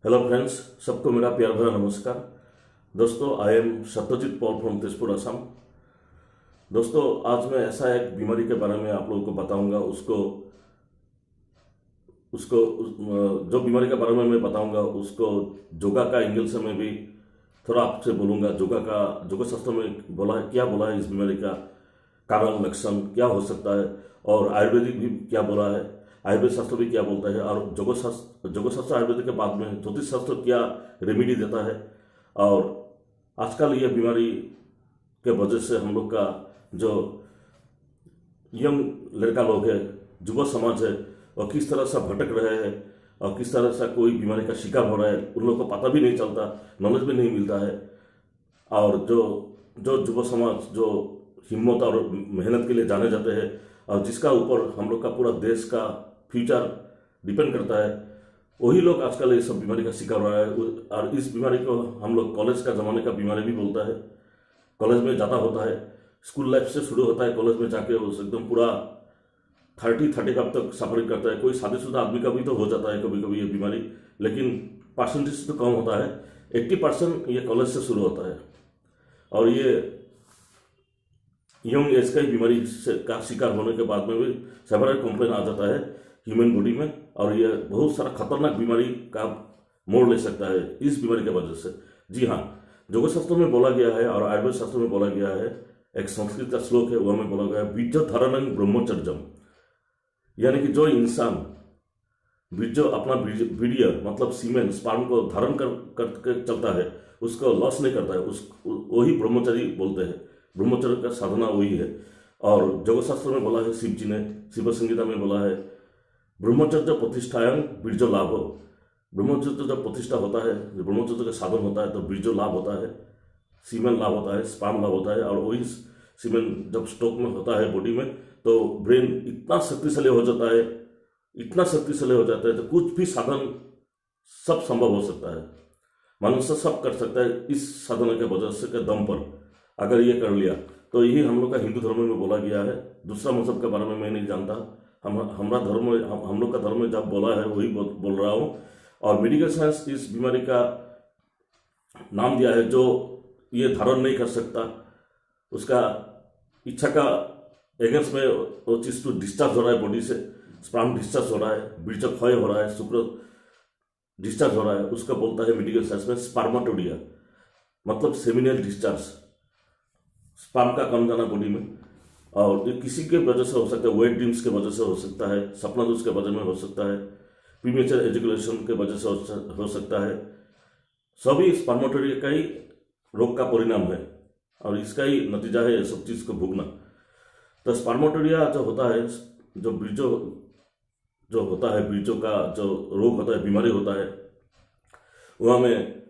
Hello friends, सबको मेरा प्यार भरा नमस्कार। दोस्तों, I am Satyajit Paul from Tezpur Assam. दोस्तों, आज मैं ऐसा एक बीमारी के बारे में आप लोगों को बताऊंगा। उसको उसको जो बीमारी के बारे में मैं बताऊंगा उसको योगा का एंगल से मैं भी थोड़ा आपसे बोलूंगा। योगा शास्त्र में बोला है इस बीमारी का कारण, लक्षण क्या हो सकता है, और आयुर्वेदिक भी क्या बोला है, आयुर्वेद शास्त्र भी क्या बोलता है, और योगा शास्त्र आयुर्वेद के बाद में ज्योतिष शास्त्र क्या रेमेडी देता है। और आजकल ये बीमारी के वजह से हम लोग का जो यंग लड़का लोग है, युवा समाज है, और किस तरह से भटक रहे हैं और किस तरह से कोई बीमारी का शिकार हो रहा है, उन लोगों को पता भी नहीं चलता, नॉलेज भी नहीं मिलता है। और जो जो युवा समाज जो हिम्मत और मेहनत के लिए जाने जाते हैं और जिसका ऊपर हम लोग का पूरा देश का फ्यूचर डिपेंड करता है, वही लोग आजकल ये सब बीमारी का शिकार हो रहा है। और इस बीमारी को हम लोग कॉलेज का ज़माने का बीमारी भी बोलता है। कॉलेज में ज़्यादा होता है, स्कूल लाइफ से शुरू होता है, कॉलेज में जाके वो एकदम पूरा 35 तक सफर करता है। कोई शादीशुदा आदमी का भी तो हो जाता है कभी कभी ये बीमारी, लेकिन परसेंटेज तो कम होता है। 80% ये कॉलेज से शुरू होता है, और ये यंग एज का ही बीमारी का शिकार होने के बाद में भी सेवरल कंप्लेन आ जाता है ह्यूमन बॉडी में, और ये बहुत सारा खतरनाक बीमारी का मोड़ ले सकता है इस बीमारी की वजह से। जी हाँ, योगा शास्त्र में बोला गया है और आयुर्वेद शास्त्र में बोला गया है, एक संस्कृत का श्लोक है, वह में बोला गया है बीज धारणं ब्रह्मचर्यम। यानी कि जो इंसान बीज अपना वीर्य मतलब सीमेन स्पर्म को धारण कर चलता है, उसको लॉस नहीं करता है, वही ब्रह्मचर्य बोलते हैं। ब्रह्मचर्य का साधना वही है। और योग शास्त्र में बोला है, शिव जी ने शिव संगीता में बोला है, ब्रह्मचर्य प्रतिष्ठायां बीर्ज लाभ। ब्रह्मचर्य जब प्रतिष्ठा होता है, जब ब्रह्मचर्य का साधन होता है, तो बीर्ज लाभ होता है, सीमेन लाभ होता है, स्पर्म लाभ होता है। और वही सीमेन जब स्टॉक में होता है बॉडी में, तो ब्रेन इतना शक्तिशाली हो जाता है, इतना शक्तिशाली हो जाता है, तो कुछ भी साधन सब संभव हो सकता है। मनुष्य सब कर सकता है इस साधना के वजह से के दम पर, अगर ये कर लिया तो। यही हम लोग का हिंदू धर्म में बोला गया है। दूसरा मजहब के बारे में मैं नहीं जानता। हम लोग का धर्म में जब बोला है वही बोल रहा हूँ। और मेडिकल साइंस इस बीमारी का नाम दिया है, जो ये धारण नहीं कर सकता, उसका इच्छा का एगेंस्ट में वो चीज़ तो डिस्चार्ज हो रहा है बॉडी से, स्पर्म डिस्चार्ज हो रहा है, बीज क्षय हो रहा है, शुक्र डिस्चार्ज हो रहा है, उसका बोलता है मेडिकल साइंस में स्पर्मेटोडिया, मतलब सेमिनल डिस्चार्ज, स्पर्म का कम जाना बॉडी में। और ये किसी के वजह से हो सकता है, वेट ड्रीम्स के वजह से हो सकता है, सपना दोष के वजह में हो सकता है, प्रीमेचर एजुकेशन के वजह से हो सकता है। सभी स्पर्मेटोडिया का ही रोग का परिणाम है, और इसका ही नतीजा है ये सब चीज़ को भोगना। तो स्पर्मेटोडिया जो होता है, जो बीजों जो होता है, बीजों का जो रोग होता है, बीमारी होता है, वहाँ में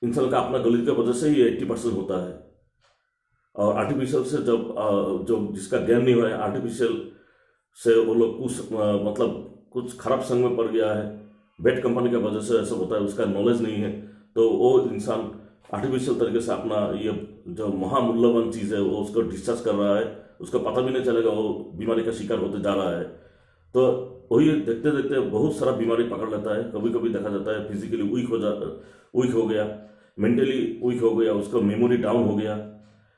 इंसान का अपना गलती की वजह से ही 80% होता है। और आर्टिफिशियल से जब जो जिसका ज्ञान नहीं हुआ है, आर्टिफिशियल से वो लोग कुछ खराब संग में पड़ गया है, बेड कंपनी की वजह से ऐसा होता है, उसका नॉलेज नहीं है, तो वो इंसान आर्टिफिशियल तरीके से अपना ये जो महामूल्यवान चीज़ है वो उसको डिस्चार्ज कर रहा है, उसको पता भी नहीं चलेगा, वो बीमारी का शिकार होते जा रहा है। तो वही देखते देखते बहुत सारा बीमारी पकड़ लेता है। कभी कभी देखा जाता है फिजिकली वीक हो गया, मेंटली वीक हो गया, उसका मेमोरी डाउन हो गया,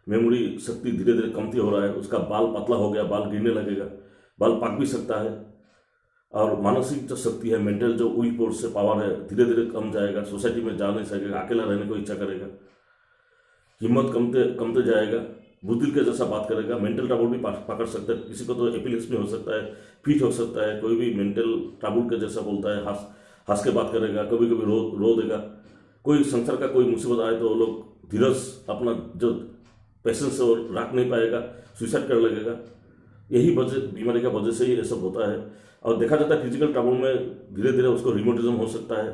मेमोरी शक्ति धीरे धीरे कमती हो रहा है, उसका बाल पतला हो गया, बाल गिरने लगेगा, बाल पक भी सकता है। और मानसिक जो शक्ति है, मेंटल जो विल फोर्स से पावर है, धीरे धीरे कम जाएगा, सोसाइटी में जा नहीं सकेगा, अकेला रहने को इच्छा करेगा, हिम्मत कमते कमते जाएगा, बुद्धिल के जैसा बात करेगा, मेंटल ट्रबल भी पकड़ सकता है। किसी को तो एपिलेप्सी हो सकता है, फिट हो सकता है, कोई भी मेंटल ट्रबल के जैसा बोलता है, हंस के बात करेगा, कभी कभी रो देगा। कोई संसार का कोई मुसीबत आए तो वो लोग धीरज अपना जो पेशेंस से रख नहीं पाएगा, सुसाइड कर लगेगा। यही बीमारी का वजह से ही ये सब होता है। और देखा जाता है फिजिकल ट्रबल में धीरे धीरे उसको रिमोटिज्म हो सकता है,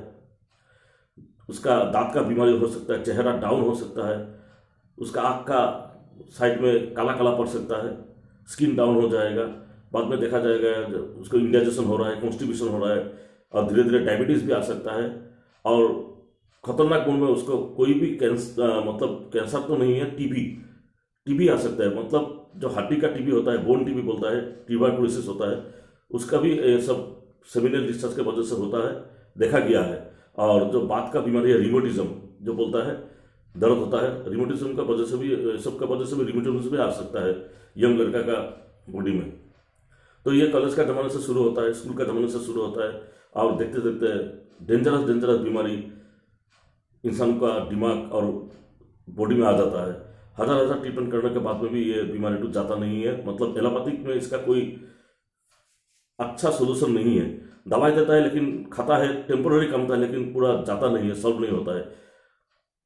उसका दांत का बीमारी हो सकता है, चेहरा डाउन हो सकता है, उसका आँख का साइड में काला काला पड़ सकता है, स्किन डाउन हो जाएगा। बाद में देखा जाएगा उसको इंडाइजेशन हो रहा है, कॉन्स्टिपेशन हो रहा है, और धीरे धीरे डायबिटीज़ भी आ सकता है। और खतरनाक गुण में उसको कोई भी कैंसर तो नहीं है, टीबी आ सकता है, मतलब जो हड्डी का टीबी होता है, बोन टीबी बोलता है, ट्यूबरकुलोसिस होता है, उसका भी ये सब सेमिनल डिस्चार्ज के वजह से होता है। देखा गया है। और जो बात का बीमारी है रिमोटिज्म जो बोलता है, दर्द होता है, रिमोटिज्म का वजह से भी, सब का वजह से भी रिमोटिज्म भी आ सकता है यंग लड़का का बॉडी में। तो ये कॉलेज का ज़माने से शुरू होता है, स्कूल का ज़माने से शुरू होता है, और देखते देखते डेंजरस बीमारी इंसान का दिमाग और बॉडी में आ जाता है। हजार ट्रीटमेंट करने के बाद में भी ये बीमारी तो जाता नहीं है। मतलब एलोपैथिक में इसका कोई अच्छा सोल्यूशन नहीं है। दवाई देता है लेकिन खाता है, टेम्पोररी कमता है, लेकिन पूरा जाता नहीं है, सॉल्व नहीं होता है।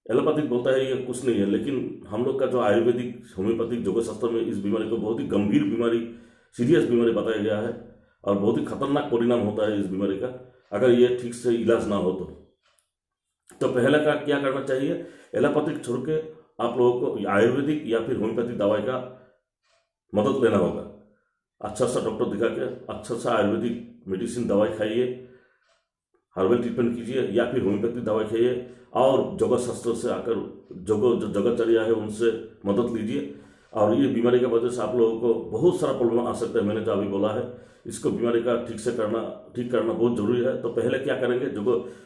एलोपैथिक बोलता है ये कुछ नहीं है, लेकिन हम लोग का जो आयुर्वेदिक होम्योपैथिक योगशास्त्र में इस बीमारी को बहुत ही गंभीर बीमारी, सीरियस बीमारी बताया गया है, और बहुत ही खतरनाक परिणाम होता है इस बीमारी का अगर ये ठीक से इलाज ना हो तो पहले का क्या करना चाहिए, एलोपैथिक छोड़ के आप लोगों को आयुर्वेदिक या फिर होम्योपैथिक दवाई का मदद लेना होगा। अच्छा सा डॉक्टर दिखा के अच्छा सा आयुर्वेदिक मेडिसिन दवाई खाइए, हर्बल ट्रीटमेंट कीजिए, या फिर होम्योपैथिक दवाई खाइए, और योगा शास्त्र से आकर जो जगतचर्या है उनसे मदद लीजिए। और ये बीमारी की वजह से आप लोगों को बहुत सारा प्रॉब्लम आ सकता है। मैंने जो अभी बोला है, इसको बीमारी का ठीक करना बहुत जरूरी है। तो पहले क्या करेंगे,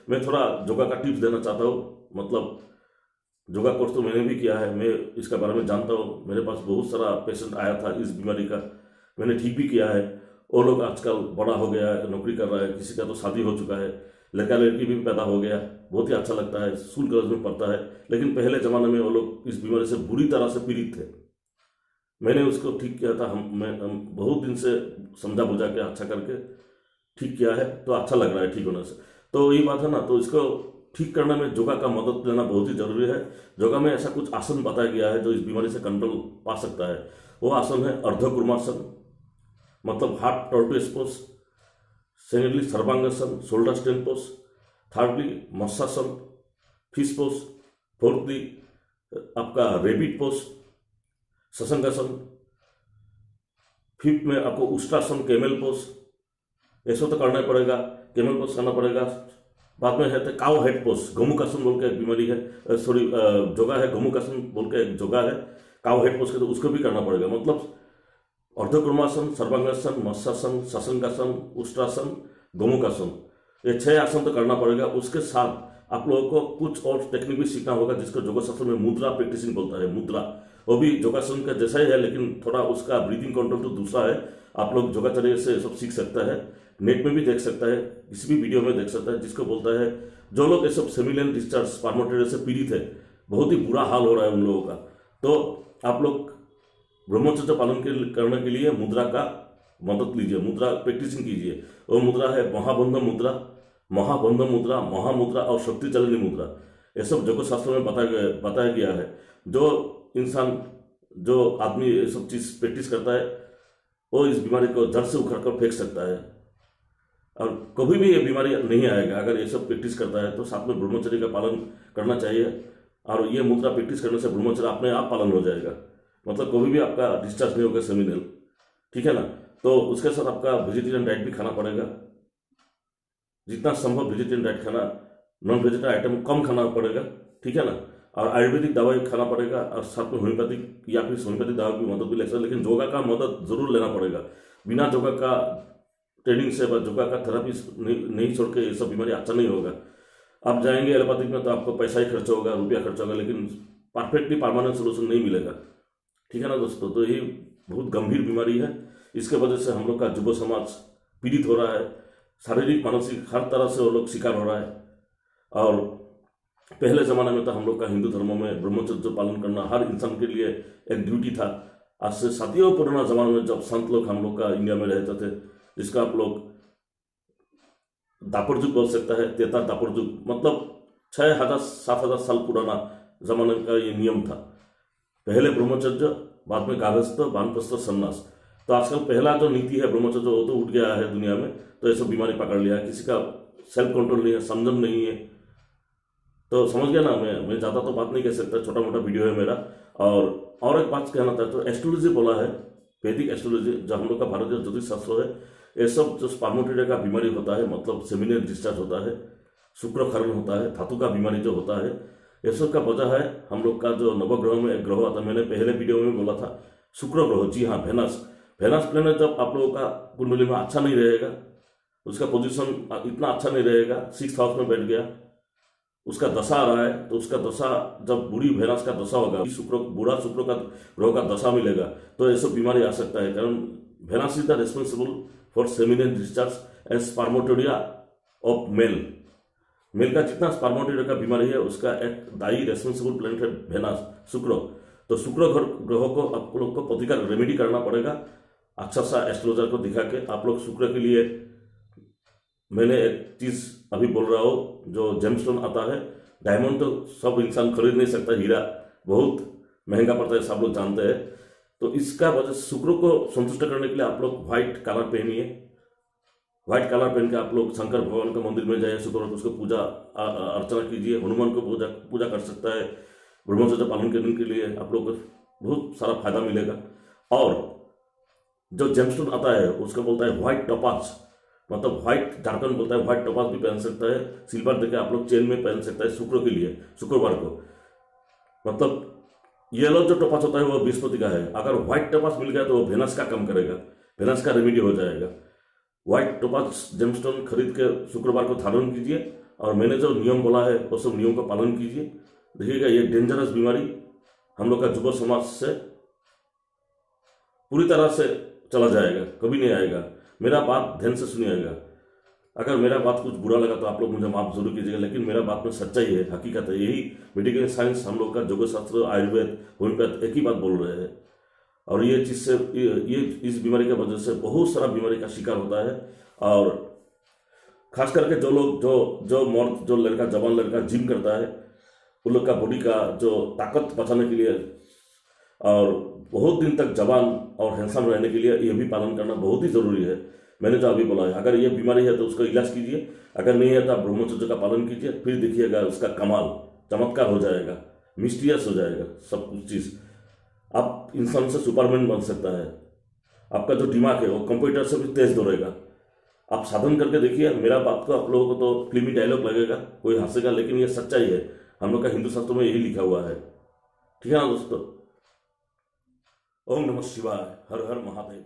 मैं थोड़ा योगा का टिप्स देना चाहता हूँ। मतलब योगा कोर्स तो मैंने भी किया है, मैं इसके बारे में जानता हूँ। मेरे पास बहुत सारा पेशेंट आया था इस बीमारी का, मैंने ठीक भी किया है। वो लोग आजकल बड़ा हो गया है, नौकरी कर रहा है, किसी का तो शादी हो चुका है, लड़का लड़की भी पैदा हो गया, बहुत ही अच्छा लगता है, स्कूल कॉलेज में पढ़ता है। लेकिन पहले ज़माने में वो लोग इस बीमारी से बुरी तरह से पीड़ित थे। मैंने उसको ठीक किया था, हम बहुत दिन से समझा बुझा के अच्छा करके ठीक किया है, तो अच्छा लग रहा है ठीक होने से। तो यही बात है ना, तो इसको ठीक करने में योगा का मदद लेना बहुत ही जरूरी है। योगा में ऐसा कुछ आसन बताया गया है जो इस बीमारी से कंट्रोल पा सकता है। वो आसन है अर्धकुर्मासन, मतलब heart tortoise pose, secondly sarvangasana, shoulder strength pose, thirdly matsyasana, fish pose, fourthly आपका रेबिट पोज, सशंगासन, फिफ्थ में आपको उष्ट्रासन, कैमल पोज, ऐसा तो करना पड़ेगा, कैमल पोज करना पड़ेगा। बाद में है तो काउ हेड पोज, गोमुखासन बोल के एक बीमारी है, सॉरी योगा है, गोमुखासन बोल के एक योगा है, काउ हेड पोज के तो उसको भी करना पड़ेगा। मतलब अर्धकुर्मासन, सर्वांगासन, मत्स्यासन, सशंगासन, उष्ट्रासन, गोमुखासन, ये 6 आसन तो करना पड़ेगा। उसके साथ आप लोगों को कुछ और टेक्निक भी सीखना होगा, जिसको योगाशास्त्र में मुद्रा प्रैक्टिसिंग बोलता है। मुद्रा वो भी योगासन का जैसा ही है, लेकिन थोड़ा उसका ब्रीदिंग कंट्रोल तो दूसरा है। आप लोग योगाचर्या से सब सीख सकता है, नेट में भी देख सकता है, किसी भी वीडियो में देख सकता है, जिसको बोलता है जो लोग ये सब सेमिलियन डिस्चार्ज स्पर्मेटोजेनेसिस से पीड़ित है, बहुत ही बुरा हाल हो रहा है उन लोगों का, तो आप लोग ब्रह्मचर्य पालन करने के लिए मुद्रा का मदद लीजिए, मुद्रा प्रैक्टिसिंग कीजिए। वो मुद्रा है महाबंधन मुद्रा, महाबंधन मुद्रा, महामुद्रा और शक्ति चलनी मुद्रा। ये सब योगा शास्त्र में बताया गया है। जो आदमी ये सब चीज प्रैक्टिस करता है वो इस बीमारी को जड़ से उखड़ कर फेंक सकता है, और कभी भी ये बीमारी नहीं आएगा अगर ये सब प्रैक्टिस करता है। तो साथ में ब्रह्मचर्य का पालन करना चाहिए, और ये मुद्रा प्रैक्टिस करने से ब्रह्मचर्य अपने आप पालन हो जाएगा। मतलब कभी भी आपका डिस्चार्ज नहीं होगा सेमिनल, ठीक है ना। तो उसके साथ आपका वेजिटेरियन डाइट भी खाना पड़ेगा, जितना संभव वेजिटेरियन डाइट खाना, नॉन वेजिटेरियन आइटम कम खाना पड़ेगा, ठीक है ना। और आयुर्वेदिक दवाई खाना पड़ेगा, और साथ में होम्योपैथिक या फिर होम्योपैथिक दवा की मदद भी ले सकते हैं। लेकिन योगा का मदद जरूर लेना पड़ेगा। बिना योगा का ट्रेनिंग से योगा का थेरापी नहीं छोड़ के ये सब बीमारी अच्छा नहीं होगा। आप जाएंगे एलोपैथिक में तो आपको पैसा ही खर्च होगा, रुपया खर्च होगा, लेकिन परफेक्टली परमानेंट सोल्यूशन नहीं मिलेगा, ठीक है ना दोस्तों। तो ये बहुत गंभीर बीमारी है, इसके वजह से हम लोग का युवा समाज पीड़ित हो रहा है, शारीरिक मानसिक हर तरह से वो लोग शिकार हो रहा है। और पहले ज़माने में तो हम लोग का हिंदू धर्मों में ब्रह्मचर्य पालन करना हर इंसान के लिए एक ड्यूटी था। आज से सदियों पुराना जमाने में जब संत लोग हम लोग का इंडिया में रहते थे, जिसका आप लोग दापर युग बोल सकता है, तेतर दापर युग, मतलब 6000-7000 साल पुराना जमाने का ये नियम था। पहले ब्रह्मचर्य, बाद में गार्हस्थ्य, वानप्रस्थ, संन्यास। तो आजकल पहला जो नीति है ब्रह्मचर्य वो तो उठ गया है दुनिया में, तो ये सब बीमारी पकड़ लिया है। किसी का सेल्फ कंट्रोल नहीं है, संयम नहीं है। तो समझ गया ना, मैं ज़्यादा तो बात नहीं कह सकता, छोटा मोटा वीडियो है मेरा। और एक बात कहना था, तो एस्ट्रोलॉजी बोला है, वैदिक एस्ट्रोलॉजी जो हम लोग का भारतीय ज्योतिष शास्त्र है, ये सब जो स्पर्मेटोजेनिया का बीमारी होता है, मतलब सेमिनल डिस्चार्ज होता है, शुक्रखरण होता है, धातु का बीमारी जो होता है, ये सब का वजह है हम लोग का जो नवग्रह में एक ग्रह आता है। मैंने पहले वीडियो में बोला था शुक्र ग्रह, जी हाँ, वेनस प्लेनेट जब आप लोगों का कुंडली में अच्छा नहीं रहेगा, उसका पोजीशन इतना अच्छा नहीं रहेगा, 6th हाउस में बैठ गया, उसका दशा आ रहा है, तो उसका दशा जब बुरी वेनस का दशा होगा, शुक्र बुरा शुक्र का ग्रह का दशा मिलेगा, तो ऐसा बीमारी आ सकता है। कारण Venus is the responsible for seminal discharge and spermatozoa of male. Male का जितना स्पर्मेटोडिया का बीमारी है उसका एक दायी रेस्पॉन्सिबल प्लैनेट है वेनस, शुक्र। तो शुक्र ग्रह को आप लोग को प्रतिकार रेमेडी करना पड़ेगा, अच्छा सा एस्ट्रोलॉजर को दिखा के। आप लोग शुक्र के लिए मैंने एक चीज अभी बोल रहा हूँ, जो जेमस्टोन आता है, डायमंड तो सब इंसान खरीद नहीं सकता, हीरा बहुत महंगा पड़ता है, सब लोग जानते हैं। तो इसका वजह शुक्र को संतुष्ट करने के लिए आप लोग व्हाइट कलर पहनिए, व्हाइट कलर पहन के आप लोग शंकर भगवान के मंदिर में जाइए, शुक्र को उसको पूजा अर्चना कीजिए। हनुमान को पूजा कर सकता है। ब्रह्मचर्य पालन करने के लिए आप लोग को बहुत सारा फायदा मिलेगा। और जो जेमस्टोन आता है उसका बोलता है व्हाइट टोपाज, मतलब व्हाइट झारखंड बोलता है, व्हाइट टोपाज भी पहन सकता है। सिल्वर देके आप लोग चेन में पहन सकता है शुक्र के लिए, शुक्रवार को। मतलब येलो जो टोपाज होता है वो बृहस्पति का है, अगर व्हाइट टोपाज मिल गया तो वो वेनस का कम करेगा, वेनस का रेमेडी हो जाएगा। व्हाइट टोपाज जेमस्टोन खरीद के शुक्रवार को धारण कीजिए, और मैंने जो नियम बोला है वो सब नियम का पालन कीजिए। देखिएगा ये डेंजरस बीमारी हम लोग का युवा समाज से पूरी तरह से चला जाएगा, कभी नहीं आएगा। मेरा बात ध्यान से सुनिएगा। अगर मेरा बात कुछ बुरा लगा तो आप लोग मुझे माफ जरूर कीजिएगा, लेकिन मेरा बात में सच्चाई है, हकीकत है। यही मेडिकल साइंस, हम लोग का योग शास्त्र, आयुर्वेद, होम्योपैथ एक ही बात बोल रहे हैं। और ये चीज से ये इस बीमारी की वजह से बहुत सारा बीमारी का शिकार होता है। और खास करके जो लोग जो मर्द, जो लड़का, जवान लड़का जिम करता है, उन लोग का बॉडी का जो ताकत बचाने के लिए और बहुत दिन तक जवान और हैंडसम रहने के लिए ये भी पालन करना बहुत ही जरूरी है। मैंने जो अभी बोला है, अगर ये बीमारी है तो उसका इलाज कीजिए, अगर नहीं है तो आप ब्रह्मचर्य का पालन कीजिए, फिर देखिएगा उसका कमाल, चमत्कार हो जाएगा, मिस्टीरियस हो जाएगा सब कुछ चीज़। आप इंसान से सुपरमैन बन सकता है। आपका जो दिमाग है वो कंप्यूटर से भी तेज दौड़ेगा। आप साधन करके देखिए। मेरा बात को आप लोगों को तो फिल्मी डायलॉग लगेगा, कोई हंसेगा, लेकिन ये सच्चाई है। हम लोग का हिंदू शास्त्र में यही लिखा हुआ है। ठीक है ना दोस्तों? ओम नमः शिवाय, हर हर महादेव।